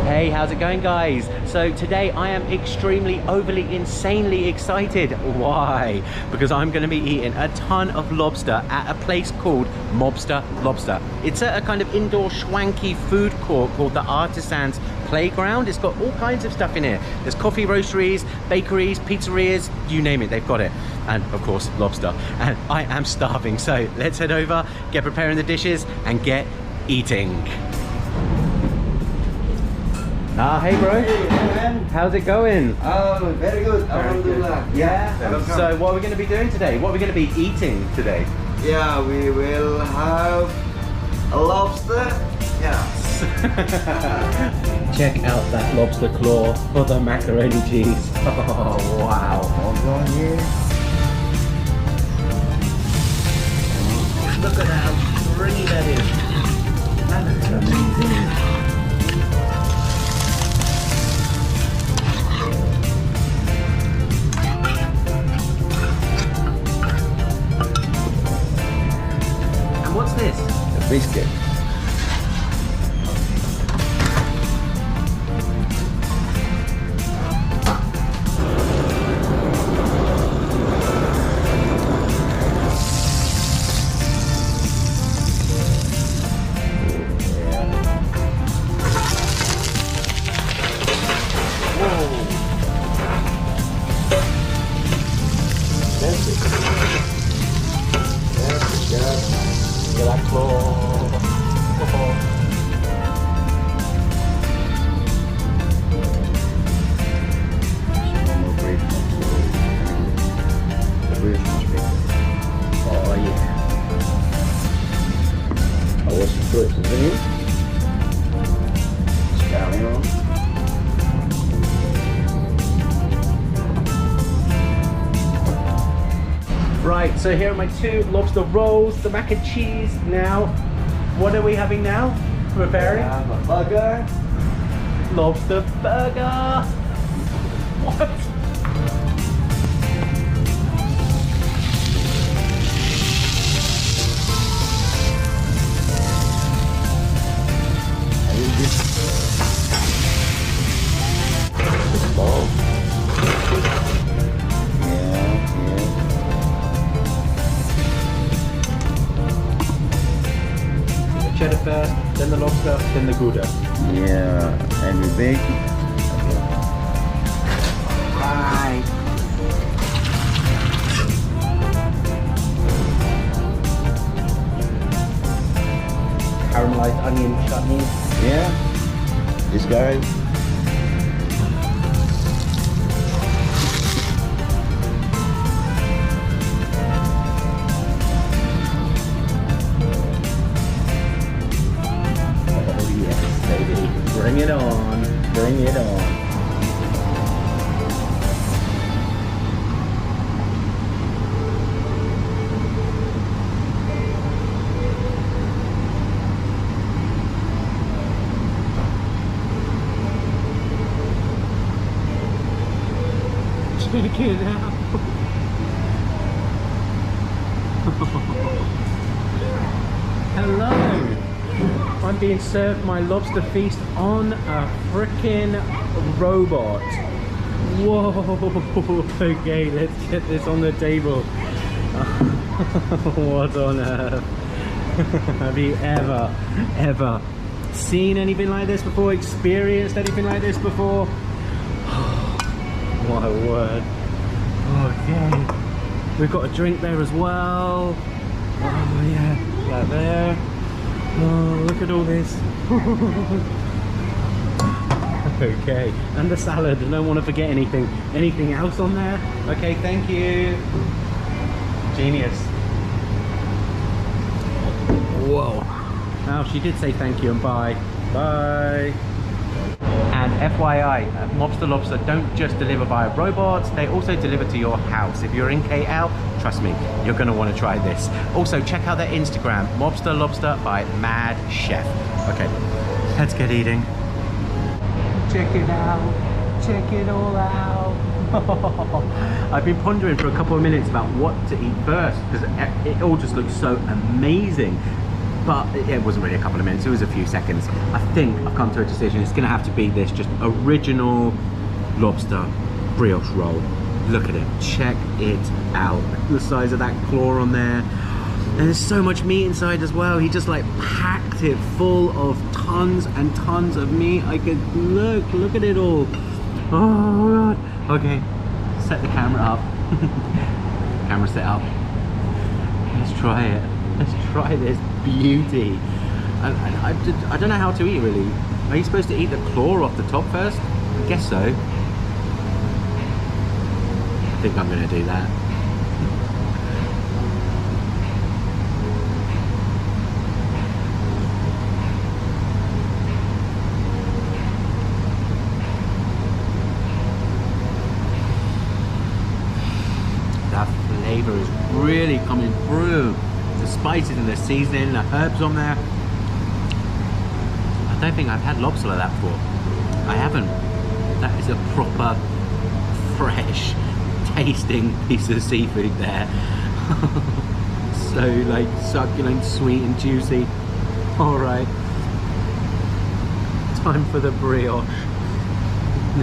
Hey, how's it going, guys? So today I am extremely, overly, insanely excited. Why? Because I'm going to be eating a ton of lobster at a place called Mobster Lobster. It's a kind of indoor schwanky food court called the Artisan's Playground. It's got all kinds of stuff in here. There's coffee roasteries, bakeries, pizzerias, you name it, they've got it. And of course, lobster. And I am starving, so let's head over, get preparing the dishes, and get eating. Hey bro. Hey man. How's it going? Oh, very good. Alhamdulillah. Yeah. So what are we going to be doing today? What are we going to be eating today? Yeah, we will have a lobster. Yes. Check out that lobster claw for the macaroni cheese. Oh wow. Hold on here. Look at how stringy that is. That is amazing. What's this? A biscuit. Right, so here are my two lobster rolls, the mac and cheese. Now, what are we having now? Preparing? A burger. Lobster burger. What? Cheddar first, then the lobster, then the Gouda. Yeah, and we bake it. Right. Caramelized onion chutney. Yeah, this guy. Bring it on, bring it on. Check it out. Hello. I'm being served my lobster feast on a frickin' robot. Whoa, okay, let's get this on the table. What on earth? Have you ever seen anything like this before? Experienced anything like this before? My word. Okay, we've got a drink there as well. Oh yeah, that there. Oh, look at all this. Okay, and the salad. I don't want to forget anything. Anything else on there? Okay, thank you. Genius. Whoa. Oh, she did say thank you and bye. Bye. And FYI, Mobster Lobster don't just deliver via robots, they also deliver to your house. If you're in KL, trust me, you're going to want to try this. Also, check out their Instagram, Mobster Lobster by Mad Chef. Okay, let's get eating. Check it out, check it all out. I've been pondering for a couple of minutes about what to eat first, because it all just looks so amazing. but it wasn't really a couple of minutes, it was a few seconds. I think I've come to a decision. It's gonna have to be this just original lobster brioche roll. Look at it, check it out. The size of that claw on there. And there's so much meat inside as well. He just like packed it full of tons and tons of meat. I could look at it all. Oh God. Okay, set the camera up. Camera set up. Let's try it. Let's try this beauty. I don't know how to eat really. Are you supposed to eat the claw off the top first? I guess so. I think I'm gonna do that. That flavor is really coming through. The spices and the seasoning, the herbs on there. I don't think I've had lobster like that before. I haven't. That is a proper, fresh tasting piece of seafood there. So like succulent, sweet and juicy. All right. Time for the brioche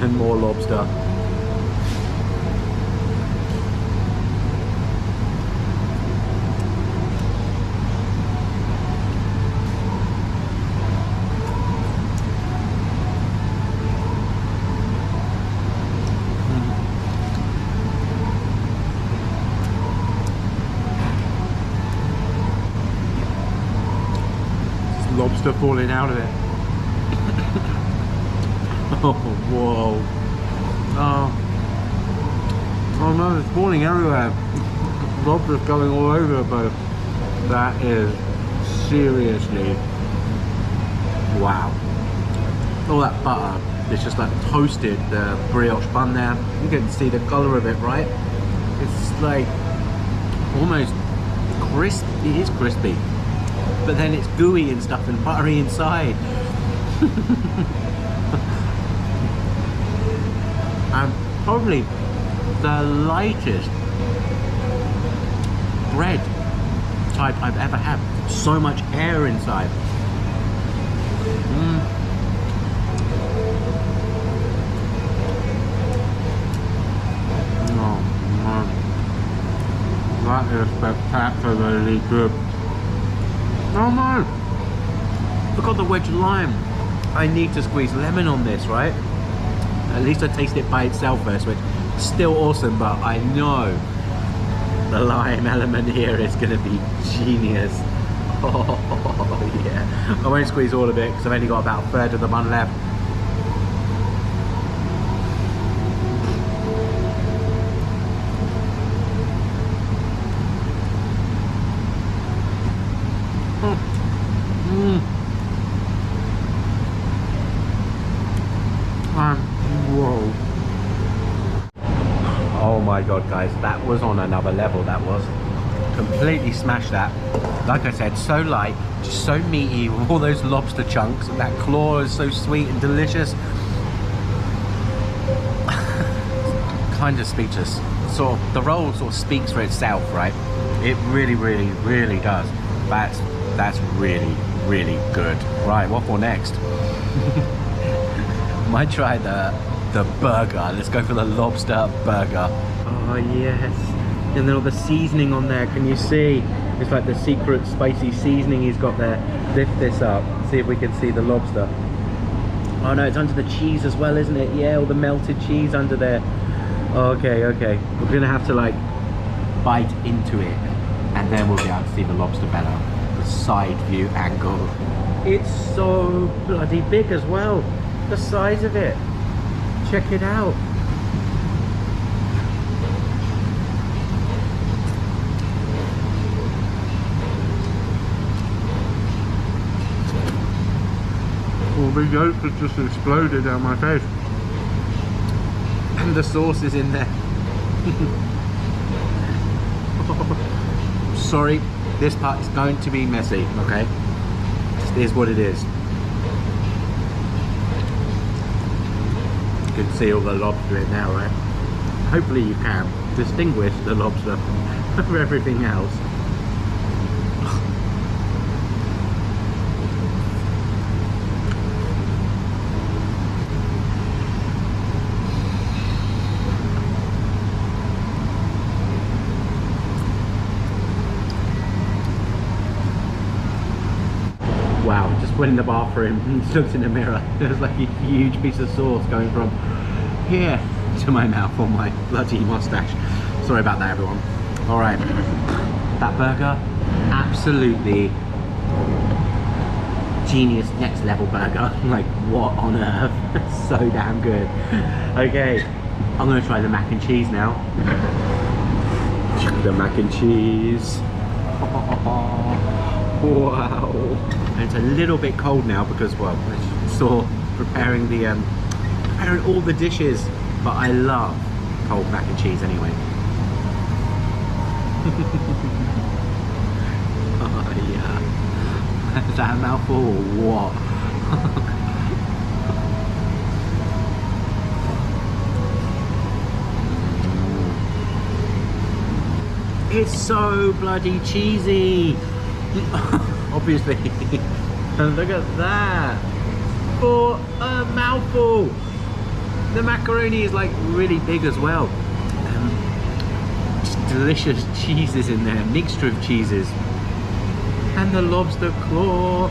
and more lobster. Lobster falling out of it. Oh, whoa. Oh no, it's falling everywhere. Lobster's going all over the place. That is seriously, wow. All that butter, it's just like toasted the brioche bun there. You can see the color of it, right? It's like almost crisp. It is crispy. But then it's gooey and stuff and buttery inside. And probably the lightest bread type I've ever had. So much air inside. Oh man, that is spectacularly good. Oh no! Forgot the wedge lime. I need to squeeze lemon on this, right? At least I taste it by itself first, which is still awesome, but I know the lime element here is gonna be genius. Oh yeah. I won't squeeze all of it because I've only got about a third of the bun left. Whoa. Oh my god guys, that was on another level. That was completely smashed that. Like I said, so light, just so meaty with all those lobster chunks, and that claw is so sweet and delicious. Kind of speechless. Sort of, the roll sort of speaks for itself, right? It really does. That's really good. Right, what for next? Might try the burger. Let's go for the lobster burger. Oh yes. And then all the seasoning on there, can you see? It's like the secret spicy seasoning he's got there. Lift this up, see if we can see the lobster. Oh no, it's under the cheese as well, isn't it? Yeah, all the melted cheese under there. Okay. We're gonna have to like bite into it and then we'll be able to see the lobster better. The side view angle. It's so bloody big as well. The size of it. Check it out. All the yolk has just exploded out my face. And the sauce is in there. Sorry, this part is going to be messy, okay? It is what it is. You can see all the lobster in there, right? Hopefully you can distinguish the lobster from everything else. went in the bathroom and looked in the mirror. There's like a huge piece of sauce going from here to my mouth on my bloody mustache. Sorry about that, everyone. All right, that burger, absolutely genius, next level burger. Like, what on earth? So damn good. Okay, I'm gonna try the mac and cheese now. The mac and cheese. Wow. And it's a little bit cold now because, well, I saw preparing the preparing all the dishes, but I love cold mac and cheese anyway. Oh yeah. Is that a mouthful or what? It's so bloody cheesy. Obviously. And look at that. For a mouthful. The macaroni is like really big as well. Just delicious cheeses in there, mixture of cheeses. And the lobster claw.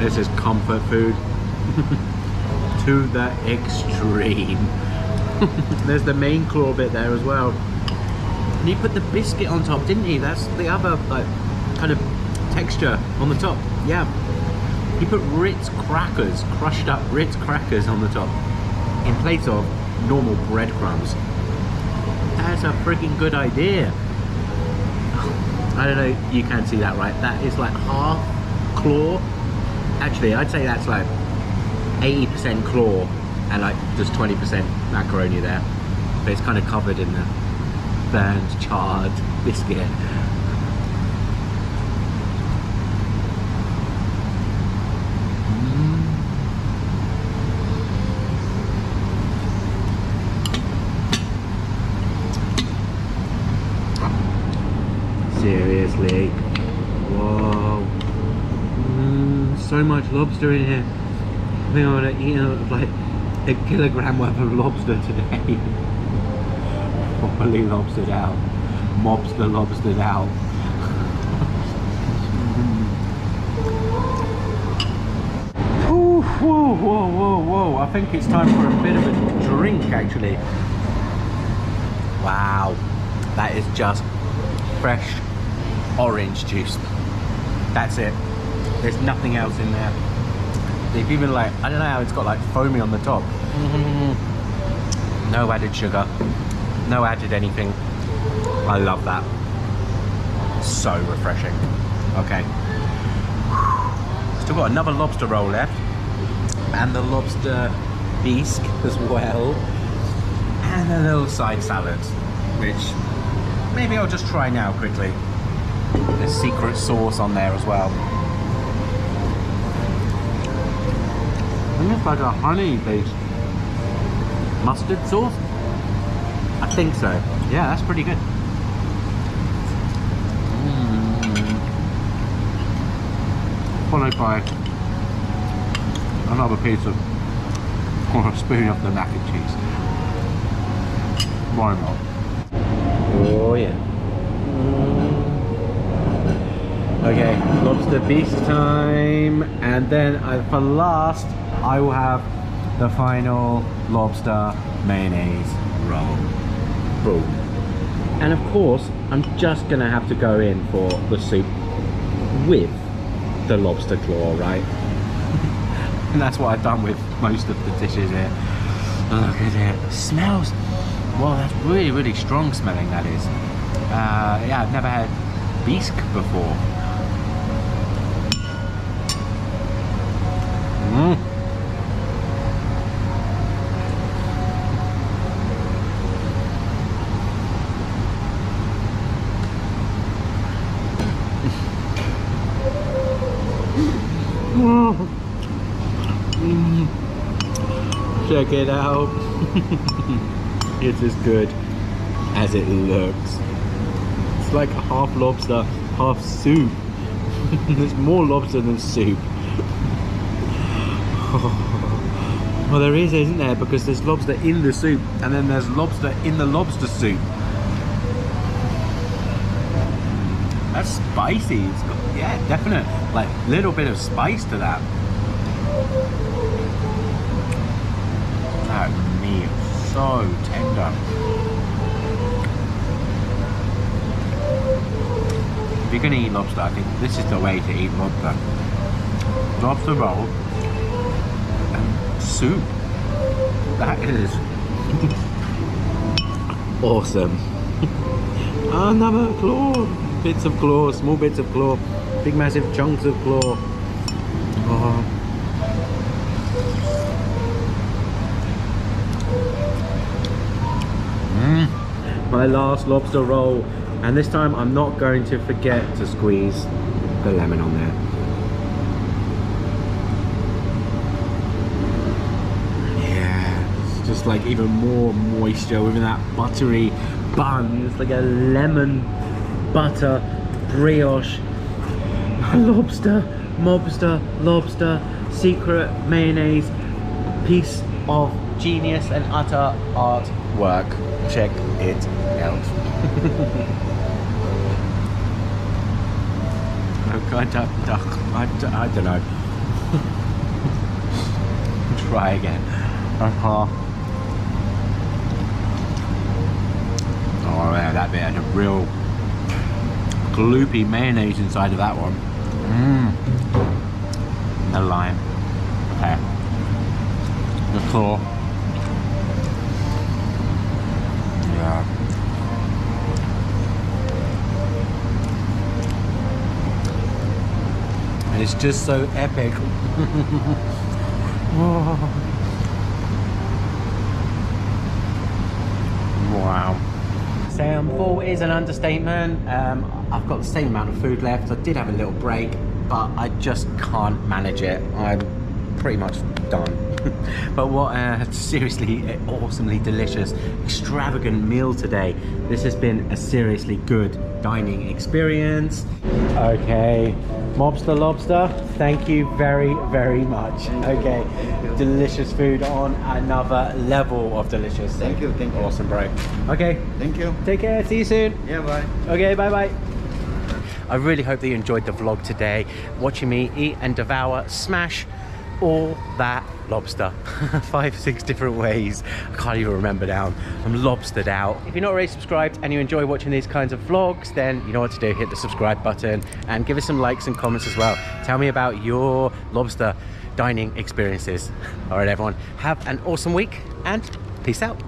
This is comfort food to the extreme. There's the main claw bit there as well. And he put the biscuit on top, didn't he? That's the other like kind of texture on the top. Yeah. He put Ritz crackers, crushed up Ritz crackers on the top in place of normal breadcrumbs. That's a freaking good idea. I don't know, you can see that, right? That is like half claw. Actually, I'd say that's like 80% claw and like just 20% macaroni there. But it's kind of covered in the burnt, charred biscuit. Seriously. Whoa. So much lobster in here. I think I'm gonna eat like a kilogram worth of lobster today. Properly lobstered out. Mobster lobstered out. Ooh, whoa, whoa, whoa, whoa. I think it's time for a bit of a drink actually. Wow. That is just fresh orange juice. That's it. There's nothing else in there. They've even like, I don't know how it's got like foamy on the top. No added sugar, no added anything. I love that. So refreshing. Okay. Still got another lobster roll left. And the lobster bisque as well. And a little side salad, which maybe I'll just try now quickly. There's secret sauce on there as well. I think it's like a honey-based mustard sauce. I think so. Yeah, that's pretty good. Followed by another piece of, or a spoon of the mac and cheese. Why not? Oh yeah. Okay, lobster bisque time, and then for last, I will have the final lobster mayonnaise roll. Boom. And of course, I'm just gonna have to go in for the soup with the lobster claw, right? And that's what I've done with most of the dishes here. Look at it. It smells, well, that's really, really strong smelling, that is. Yeah, I've never had bisque before. Check it out. It's as good as it looks. It's like half lobster, half soup. There's more lobster than soup. Well, there is, isn't there? Because there's lobster in the soup, and then there's lobster in the lobster soup. That's spicy. It's got, yeah, definite, like, little bit of spice to that. That meat, so tender. If you're gonna eat lobster, I think this is the way to eat lobster. Lobster roll and soup. That is awesome. Another claw. Bits of claw, small bits of claw, big massive chunks of claw. Oh. My last lobster roll, and this time I'm not going to forget to squeeze the lemon on there. Yeah, it's just like even more moisture within that buttery bun. It's like a lemon butter brioche lobster mobster lobster secret mayonnaise piece of genius and utter artwork. Check it out. I don't know. Try again. Oh yeah, that bit had a real gloopy mayonnaise inside of that one. The lime. Okay. The claw. Yeah. And it's just so epic. Oh. Wow. Say I'm full is an understatement. I've got the same amount of food left. I did have a little break, but I just can't manage it. I'm pretty much done. But what a seriously awesomely delicious, extravagant meal today. This has been a seriously good dining experience. Okay, Mobster Lobster, thank you very, very much. Okay, delicious food on another level of delicious. Thank you, thank you. Awesome, bro. Okay, Thank you. take care, see you soon. Yeah, bye. Okay, bye-bye. I really hope that you enjoyed the vlog today, watching me eat and devour, smash all that lobster. 5, 6 different ways. I can't even remember now. I'm lobstered out. If you're not already subscribed and you enjoy watching these kinds of vlogs, then you know what to do. Hit the subscribe button and give us some likes and comments as well. Tell me about your lobster dining experiences. All right, everyone, have an awesome week and peace out.